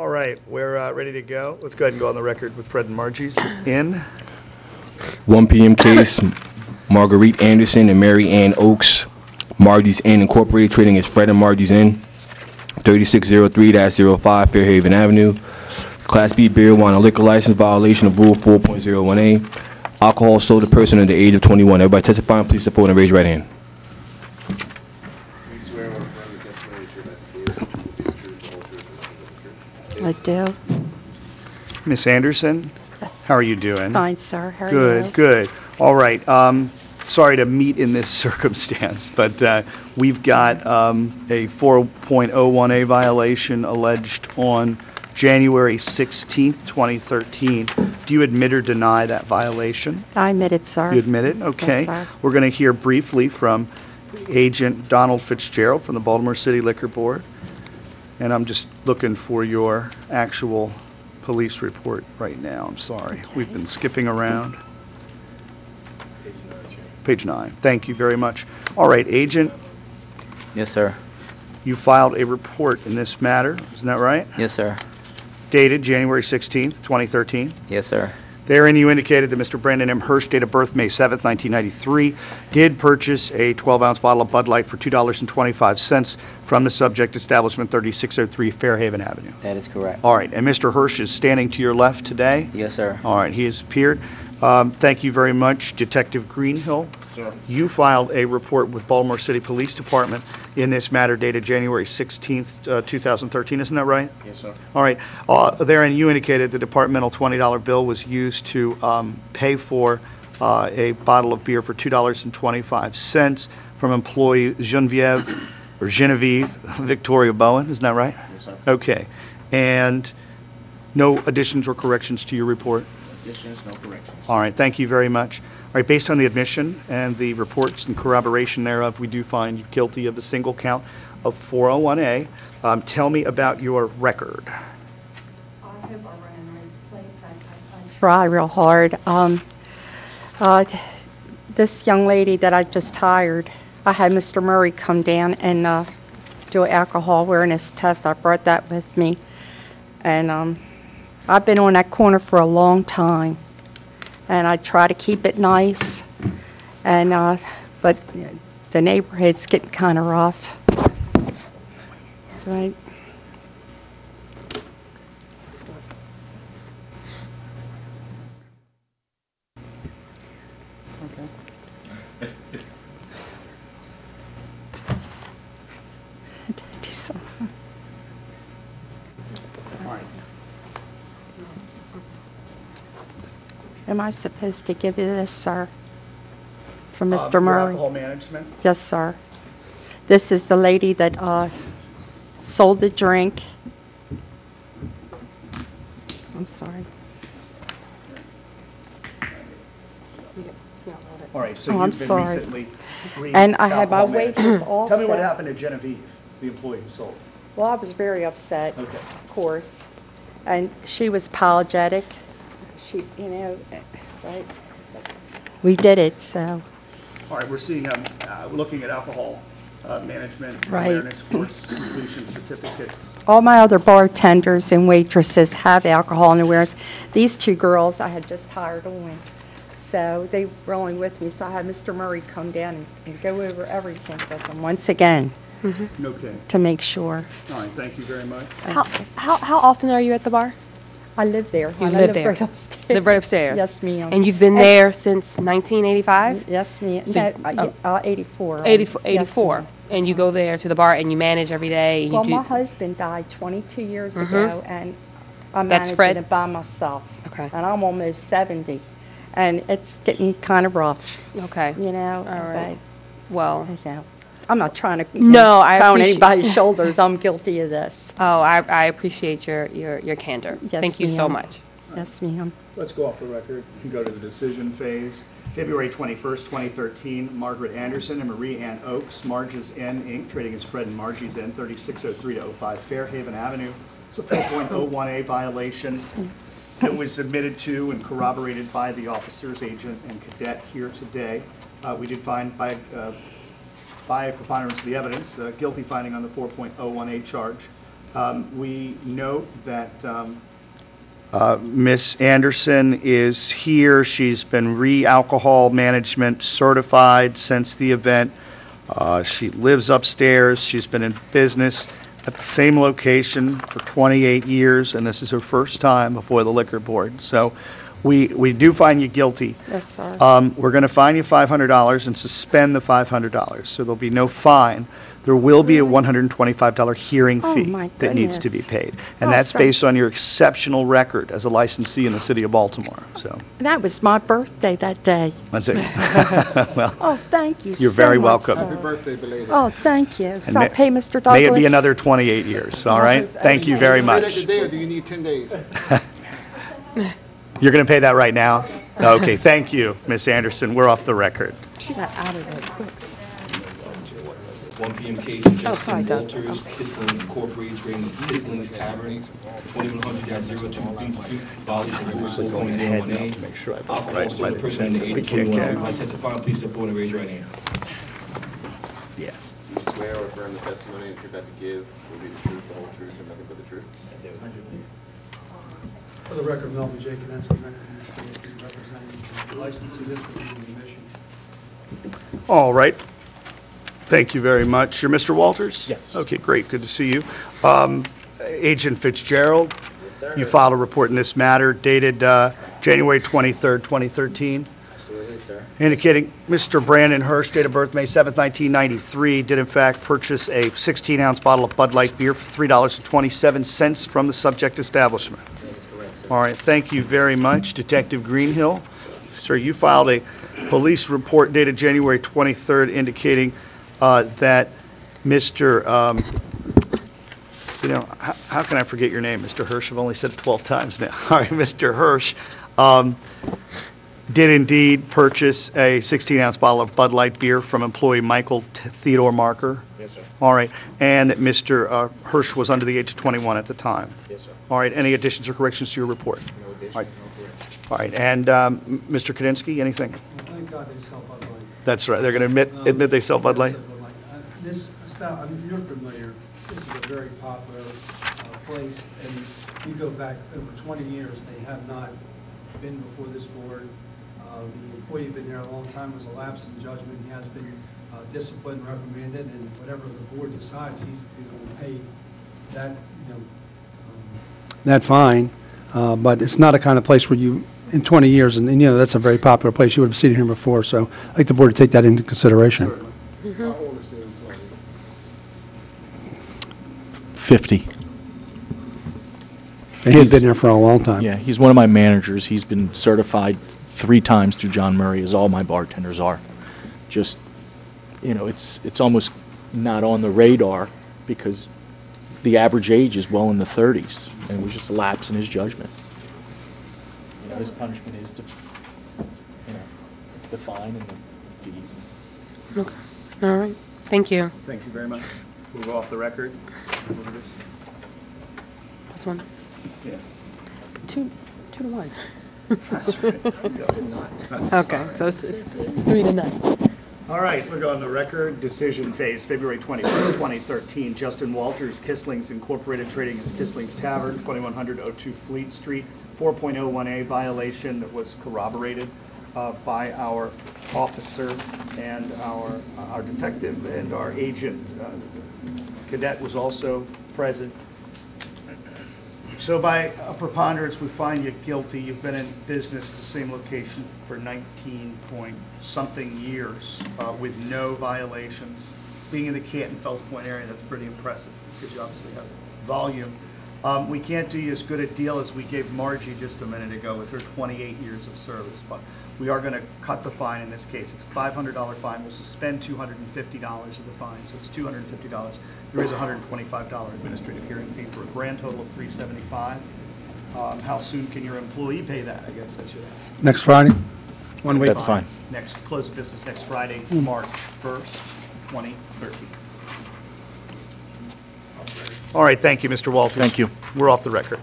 All right, we're ready to go. Let's go ahead and go on the record with Fred and Margie's in. 1 p.m. case, Marguerite Anderson and Mary Ann Oakes, Margie's Inn Incorporated, trading as Fred and Margie's Inn, 3603-05 Fairhaven Avenue. Class B beer, wine, and liquor license violation of Rule 4.01A. Alcohol sold to person under the age of 21. Everybody testifying, please step forward and raise your right hand. We swear or affirm the testimony you give will be the truth, the whole truth, and nothing but the truth. I do. Miss Anderson, how are you doing? Fine, sir. How are Good, you? good. All right. Sorry to meet in this circumstance, but we've got a 4.01A violation alleged on January 16th, 2013. Do you admit or deny that violation? I admit it, sir. You admit it? Okay. Yes, sir. We're going to hear briefly from Agent Donald Fitzgerald from the Baltimore City Liquor Board. And I'm just looking for your actual police report right now. I'm sorry. We've been skipping around. Page 9. Thank you very much. All right, Agent, Yes, sir. you filed a report in this matter. Isn't that right? Yes, sir. Dated January 16th, 2013. Yes, sir. Therein, you indicated that Mr. Brandon M. Hirsch, date of birth May 7th, 1993, did purchase a 12-ounce bottle of Bud Light for $2.25 from the subject establishment, 3603 Fairhaven Avenue. That is correct. All right, and Mr. Hirsch is standing to your left today? Yes, sir. All right, he has appeared. Thank you very much, Detective Greenhill. Sir. You filed a report with Baltimore City Police Department in this matter dated January 16th, 2013. Isn't that right? Yes, sir. All right. Therein, you indicated the departmental $20 bill was used to pay for a bottle of beer for $2.25 from employee Genevieve Victoria Bowen. Isn't that right? Yes, sir. Okay. And no additions or corrections to your report? Additions, no corrections. All right. Thank you very much. All right, based on the admission and the reports and corroboration thereof, we do find you guilty of a single count of 401A. Tell me about your record. I hope I run a nice place. I try real hard. This young lady that I just hired, I had Mr. Murray come down and do an alcohol awareness test. I brought that with me. And I've been on that corner for a long time. And I try to keep it nice, and but the neighborhood's getting kind of rough, right? Okay. Do something. All right. Am I supposed to give you this, sir? From Mr. Your Murray? alcohol management? Yes, sir. This is the lady that sold the drink. I'm sorry. All right, so Oh, I'm you've been sorry. recently And I had my alcohol waitress management. all Tell me what set. happened to Genevieve, the employee who sold. Well, I was very upset, Okay. of course. And she was apologetic. She, right? We did it, so. All right, we're seeing, looking at alcohol management, Right. awareness course, completion certificates. All my other bartenders and waitresses have alcohol and awareness. These two girls I had just hired on, so they were only with me. So I had Mr. Murray come down and go over everything with them once again Okay. to make sure. All right, thank you very much. How often are you at the bar? I live there. You and I live there. right upstairs. Live right upstairs? Yes, ma'am. And you've been there since 1985? Yes, ma'am. So- No, 84. 84. Yes, 84. ma'am. And you go there to the bar and you manage every day? And Well, you my do, husband died 22 years ago, and I'm That's managing Fred? it by myself. Okay. And I'm almost 70, and it's getting kind of rough, okay. you know? All right. Well, But, you know, I'm not trying to No, I pound appreciate- anybody's shoulders. I'm guilty of this. I appreciate your candor. Yes, Thank you so ma'am. much. Yes, ma'am. Let's go off the record and go to the decision phase. February 21st, 2013, Margaret Anderson and Marie Ann Oakes, Marge's Inn, Inc., trading as Fred and Margie's Inn, 3603-05 Fairhaven Avenue. It's a 4.01A violation. It was admitted to and corroborated by the officers, agent, and cadet here today. We did find by preponderance of the evidence, guilty finding on the 4.01A charge. We note that Miss Anderson is here. She's been re-alcohol management certified since the event. She lives upstairs. She's been in business at the same location for 28 years, and this is her first time before the liquor board. So we do find you guilty. Yes, sir. We're going to fine you $500 and suspend the $500. So there'll be no fine. There will be a $125 hearing Oh, fee my that needs to be goodness. paid. And Oh, that's so- based on your exceptional record as a licensee in the city of Baltimore. So That was my birthday that day. that's it. Oh, thank you You're so very much, welcome. sir. Happy birthday, belated. Oh, thank you. And So I'll pay Mr. Douglas. May it be another 28 years, all right? Thank you very Right at much. the day, or do you need 10 days? You're going to pay that right now? Okay, thank you, Miss Anderson. We're off the record. She got out of there quick. 1 p.m. case of Oh, Justin fine, Doug. Walters, Kisling Incorporated, trading as Kisling's Tavern, 2100-02 Queen Street, violation of Rule 4.01A. Make sure I vote Alcohol right sold by to the person under the age We of can't 21. get- By testifying, please step forward and raise your right hand. Yeah. You swear or affirm the testimony that you're about to give will be the truth, the whole truth, and nothing but the truth? For the record, Melvin J. Kennedy, representing the licensee, this will be the admission. All right. Thank you very much. You're Mr. Walters? Yes. Okay, great. Good to see you. Agent Fitzgerald? Yes, sir. You filed a report in this matter dated January 23rd, 2013, Absolutely, sir. indicating Mr. Brandon Hirsch, date of birth May 7th, 1993, did in fact purchase a 16-ounce bottle of Bud Light beer for $3.27 from the subject establishment. That's correct, sir. All right, thank you very much. Detective Greenhill, sir, you filed a police report dated January 23rd indicating that Mr., how can I forget your name, Mr. Hirsch? I've only said it 12 times now. All right, Mr. Hirsch did indeed purchase a 16-ounce bottle of Bud Light beer from employee Michael Theodore Marker. Yes, sir. All right, and that Mr. Hirsch was under the age of 21 at the time. Yes, sir. All right, any additions or corrections to your report? No addition, All right. no correction. All right, and Mr. Kadinsky, anything? Well, thank God they sell Bud Light. That's right, they're going to admit they sell Bud Light? This, I mean, you're familiar, this is a very popular place, and you go back over 20 years, they have not been before this board. The employee had been there a long time, was a lapse in judgment, he has been disciplined, reprimanded, and whatever the board decides, he's going to pay that, that fine, but it's not a kind of place where you, in 20 years, and that's a very popular place, you would have seen it here before, so I'd like the board to take that into consideration. How old is the employee? 50. And he's been there for a long time. Yeah, he's one of my managers. He's been certified 3 times through John Murray, as all my bartenders are. Just, it's almost not on the radar because the average age is well in the 30s, and it was just a lapse in his judgment. His punishment is the fine and the fees. Okay. All right. Thank you. Thank you very much. We'll go off the record. This one. Yeah. 2 to 1. Okay, so it's 3 to 9. All right, we're going to record. Decision phase, February 21st, 2013. Justin Walters, Kisling's Incorporated, trading as Kisling's Tavern, 2100 Fleet Street, 4.01A violation that was corroborated by our officer and our detective and our agent. Cadet was also present. So by a preponderance, we find you guilty. You've been in business at the same location for 19-point-something years with no violations. Being in the Canton-Fells Point area, that's pretty impressive because you obviously have volume. We can't do you as good a deal as we gave Margie just a minute ago with her 28 years of service, but we are going to cut the fine in this case. It's a $500 fine. We'll suspend $250 of the fine, so it's $250. There is a $125 administrative hearing fee for a grand total of $375. How soon can your employee pay that, I guess I should ask? Next Friday? 1 week? That's fine. Next, close of business next Friday, March 1st, 2013. All right, thank you, Mr. Walters. Thank you. We're off the record.